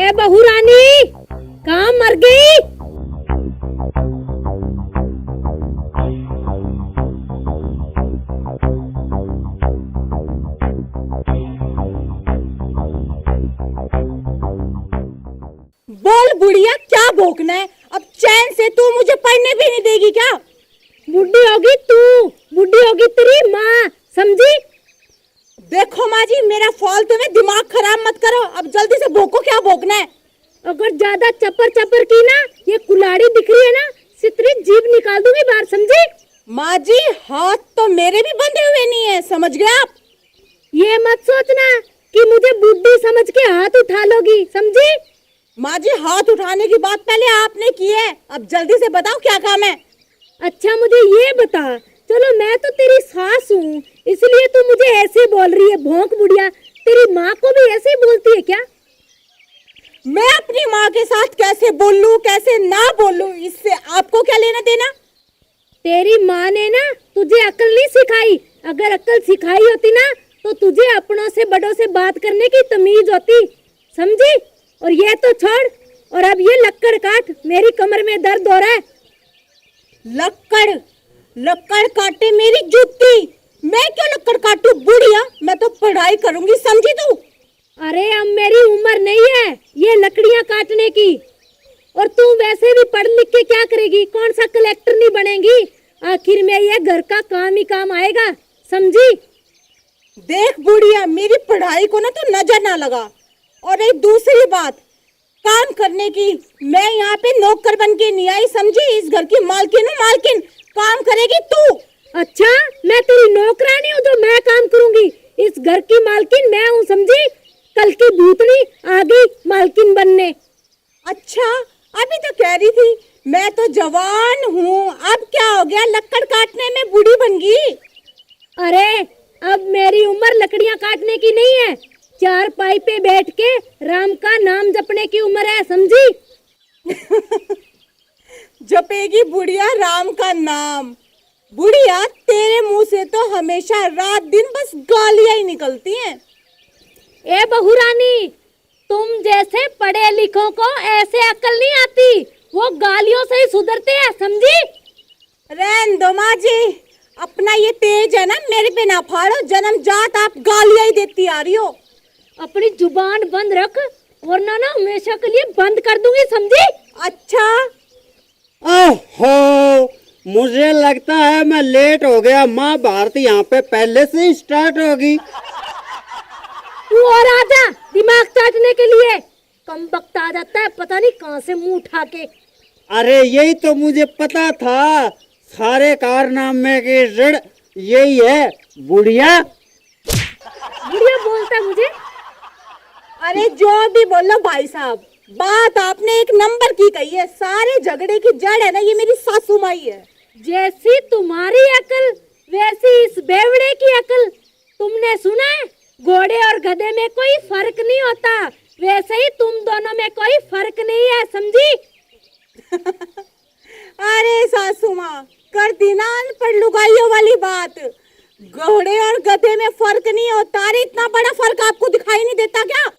ए बहू रानी, कहाँ मर गई? बोल बुढ़िया, क्या भौंकना है? अब चैन से तू मुझे पढ़ने भी नहीं देगी क्या? बुढ़ी होगी तू, बुढ़ी होगी तेरी माँ, समझी? देखो माँ जी, मेरा फालतू में दिमाग खराब मत करो। अब जल्दी से भौंको, क्या भौंकना है? अगर ज्यादा चपर चपर की ना, ये कुल्हाड़ी दिख रही है ना, सितरी जीभ निकाल दूंगी बाहर, समझी? माँ जी, हाथ तो मेरे भी बंधे हुए नहीं है, समझ गए आप? ये मत सोचना कि मुझे बुढ़ी समझ के हाथ उठा लोगी, समझी? माँ जी, हाथ उठाने की बात पहले आपने की है। अब जल्दी से बताओ क्या काम है? अच्छा मुझे ये बता, चलो मैं तो तेरी सास हूँ, इसलिए तू मुझे ऐसे बोल रही है भौंक बुढ़िया। तेरी माँ को भी ऐसे ही बोलती है क्या? मैं अपनी माँ के साथ कैसे बोलूं, कैसे ना बोलूं, इससे आपको क्या लेना देना? तेरी माँ ने ना तुझे अकल नहीं सिखाई। अगर अकल सिखाई होती ना, तो तुझे अपनों से बड़ों से बात करने की तमीज होती, समझी? और ये तो छोड़, और अब ये लक्कड़ काट, मेरी कमर में दर्द हो रहा है। लक्कड़ लक्कड़ काटे मेरी जूती? मैं क्यों लक्कड़ काटूं बुढ़िया? मैं तो पढ़ाई करूंगी, समझी तू? अरे अब मेरी उम्र नहीं है ये लकड़ियां काटने की। और तू वैसे भी पढ़ लिख के क्या करेगी? कौन सा कलेक्टर नहीं बनेगी? आखिर में ये घर का काम ही काम आएगा, समझी? देख बुढ़िया, मेरी पढ़ाई को ना तो नजर ना लगा। और एक दूसरी बात, काम करने की मैं यहाँ पे नौकर बन के नहीं आई, समझी? इस घर की मालकिन हूँ, मालकिन। काम करेगी तू। अच्छा, मैं तेरी नौकरानी हूँ जो मैं काम करूंगी? इस घर की मालकिन मैं हूँ, समझी? कल की भूतनी आ गई मालकिन बनने। अच्छा, अभी तो कह रही थी मैं तो जवान हूँ, अब क्या हो गया? लक्कड़ काटने में बूढ़ी बन गई? अरे अब मेरी उम्र लकड़ियां काटने की नहीं है, चार पाई पे बैठ के राम का नाम जपने की उम्र है, समझी? जपेगी बुढ़िया राम का नाम? बुढ़िया, तेरे मुंह से तो हमेशा रात दिन बस गालियां ही निकलती हैं। ए बहू रानी, तुम जैसे पढ़े लिखों को ऐसे अकल नहीं आती, वो गालियों से ही सुधरते हैं, समझी? रहने दो माँ जी, अपना ये तेज है ना मेरे पे ना फाड़ो। जन्म जात आप गालियां ही देती आ रही हो। अपनी जुबान बंद रख, वरना ना हमेशा के लिए बंद कर दूंगी, समझी? अच्छा, ओहो, मुझे लगता है मैं लेट हो गया। माँ भारती यहाँ पे पहले से ही स्टार्ट होगी। तू और आजा दिमाग चाटने के लिए। कम वक्त आ जाता है, पता नहीं कहाँ से मुंह उठा के। अरे यही तो मुझे पता था, सारे कारनामे की जड़ यही है, बुढ़िया। बुढ़िया बोलता है मुझे? अरे जो भी बोलो भाई साहब, बात आपने एक नंबर की कही है। सारे झगड़े की जड़ है ना, ये मेरी सासू माई है। जैसी तुम्हारी अकल वैसी इस बेवड़े की अकल। तुमने सुना है, घोड़े और गधे में कोई फर्क नहीं होता, वैसे ही तुम दोनों में कोई फर्क नहीं है, समझी? अरे सासू माँ, कर दी ना अनपढ़ लुगाइयों वाली बात। घोड़े और गधे में फर्क नहीं होता। अरे इतना बड़ा फर्क आपको दिखाई नहीं देता क्या?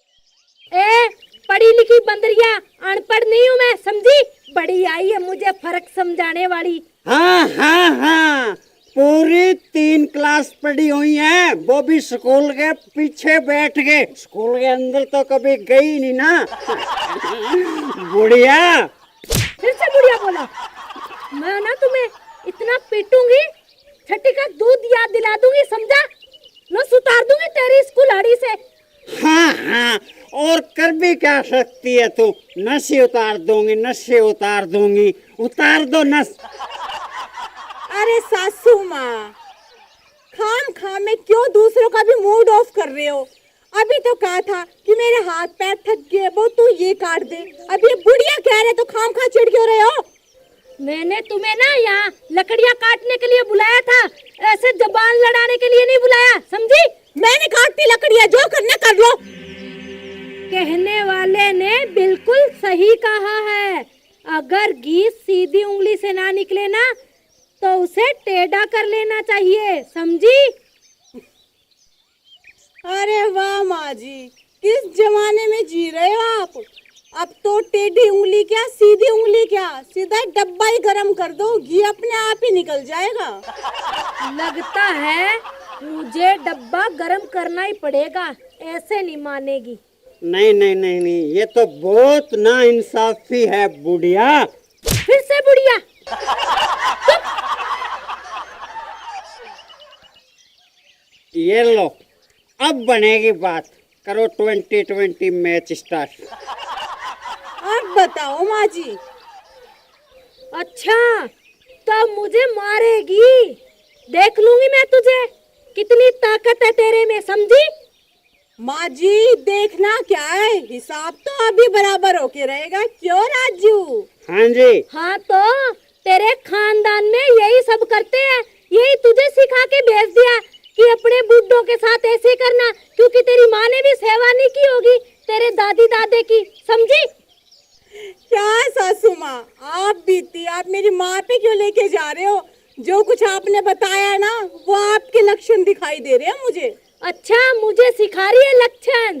ए पढ़ी लिखी बंदरिया, अनपढ़ नहीं हूँ मैं, समझी? बड़ी आई है मुझे फर्क समझाने वाली। हाँ हाँ हाँ, पूरी 3 क्लास पढ़ी हुई है, वो भी स्कूल के पीछे बैठ के। स्कूल के अंदर तो कभी गई नहीं ना। बुढ़िया, फिर से बुढ़िया बोला? मैं ना तुम्हें इतना पीटूंगी, छठी का दूध याद दिला दूंगी, समझा? न सुतार दूंगी तेरी इस कुल्हाड़ी से। हाँ हाँ, और कर भी क्या सकती है तू? नशे उतार दूंगी, नशे उतार दूंगी। उतार दो नस। अरे सासू माँ, खाम खाम में क्यों दूसरों का भी मूड ऑफ कर रहे हो? अभी तो कहा था कि मेरे हाथ पैर थक गए, वो तू ये काट दे। अब ये बुढ़िया कह रहे तो खाम खा चिढ़ क्यों रहे हो? मैंने तुम्हें ना यहाँ लकड़ियाँ काटने के लिए बुलाया था, ऐसे जबान लड़ाने के लिए नहीं बुलाया, समझी? मैंने काटती लकड़ियाँ, जो करना कर लो। कहने वाले ने बिल्कुल सही कहा है। अगर घी सीधी उंगली से ना निकले ना, तो उसे टेढ़ा कर लेना चाहिए, समझी? अरे वाह माँ जी, किस जमाने में जी रहे हो आप? टेढ़ी उंगली क्या सीधी उंगली क्या, सीधा डब्बा ही गरम कर दो, घी अपने आप ही निकल जाएगा। लगता है मुझे डब्बा गरम करना ही पड़ेगा, ऐसे नहीं मानेगी। नहीं नहीं नहीं नहीं, ये तो बहुत ना इंसाफी है बुढ़िया। फिर से बुढ़िया। ये लो, अब बनेगी बात। करो 2020 मैच स्टार्ट। अब बताओ माँ जी। अच्छा, तब मुझे मारेगी, देख लूंगी मैं तुझे, कितनी ताकत है तेरे में, समझी? माँ जी देखना क्या है, हिसाब तो अभी बराबर होके रहेगा, क्यों राजू? हाँ जी। हाँ तो तेरे खानदान में यही सब करते हैं, यही तुझे सिखा के भेज दिया कि अपने बुड्ढों के साथ ऐसे करना, क्योंकि तेरी माँ ने भी सेवा नहीं की होगी तेरे दादी दादे की, समझी? क्या सासू माँ, आप बीती, आप मेरी माँ पे क्यों लेके जा रहे हो? जो कुछ आपने बताया ना वो आपके लक्षण दिखाई दे रहे हैं मुझे। अच्छा, मुझे सिखा रही है लक्षण?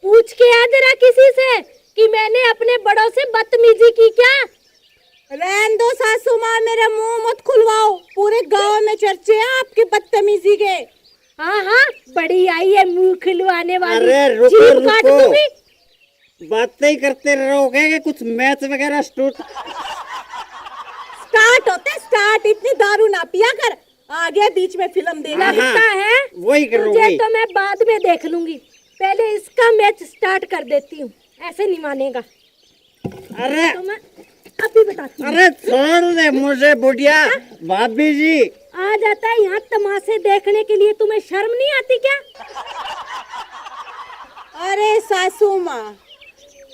पूछ के आ जरा किसी से कि मैंने अपने बड़ों से बदतमीजी की क्या? रहन दो सासू माँ, मेरा मुंह मत खुलवाओ, पूरे गांव में चर्चे हैं आपकी बदतमीजी के। हाँ हाँ, बड़ी आई है मुंह खुलवाने वाली। अरे रुको जीभ काट रुको, दूंगी। बातें ही करते रहोगे कि कुछ मैच वगैरह स्टार्ट होते स्टार्ट, इतनी दारू ना पिया कर, आगे बीच में फिल्म देखना। हाँ, लगता है वही तुझे करूंगी। तो मैं बाद में देख लूंगी, पहले इसका मैच स्टार्ट कर देती हूँ, ऐसे नहीं मानेगा। अरे तो मैं अभी बताती हूँ। अरे छोड़ दे मुझे बुढ़िया। भाभी जी, आ जाता है यहाँ तमाशे देखने के लिए, तुम्हें शर्म नहीं आती क्या? अरे सासू माँ,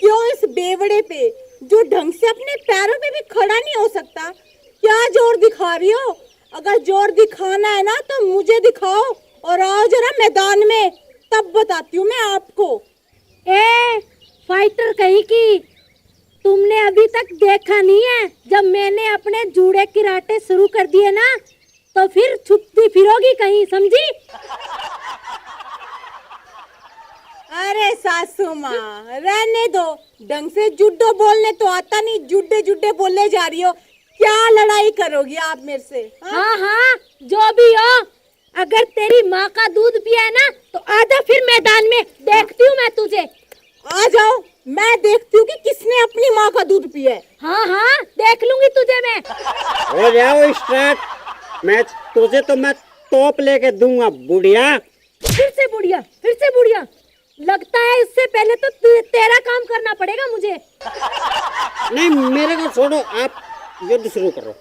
क्यों इस बेवड़े पे जो ढंग से अपने पैरों पे भी खड़ा नहीं हो सकता, क्या जोर दिखा रही हो? अगर जोर दिखाना है ना तो मुझे दिखाओ और आओ जरा मैदान में, तब बताती हूँ मैं आपको। ए फाइटर कहीं की, तुमने अभी तक देखा नहीं है, जब मैंने अपने जूड़े किराटे शुरू कर दिए ना तो फिर छुपती फिरोगी कहीं, समझी? अरे सासू माँ रहने दो, ढंग से जुड्डो बोलने तो आता नहीं, जुड्डे जुड्डे बोलने जा रही हो, क्या लड़ाई करोगी आप मेरे से? हाँ? हाँ हाँ, जो भी हो, अगर तेरी माँ का दूध पिया है ना तो आजा फिर मैदान में, देखती हूँ मैं तुझे। आ जाओ, मैं देखती हूँ कि किसने अपनी माँ का दूध पिया है। हाँ हाँ, देख लूंगी तुझे मैं। हो जाओ स्टार्ट मैच। तुझे तो मैं टॉप लेके दूंगा बुढ़िया। फिर से बुढ़िया, फिर से बुढ़िया। लगता है इससे पहले तो तेरा काम करना पड़ेगा मुझे। नहीं, मेरे को छोड़ो, आप युद्ध शुरू करो।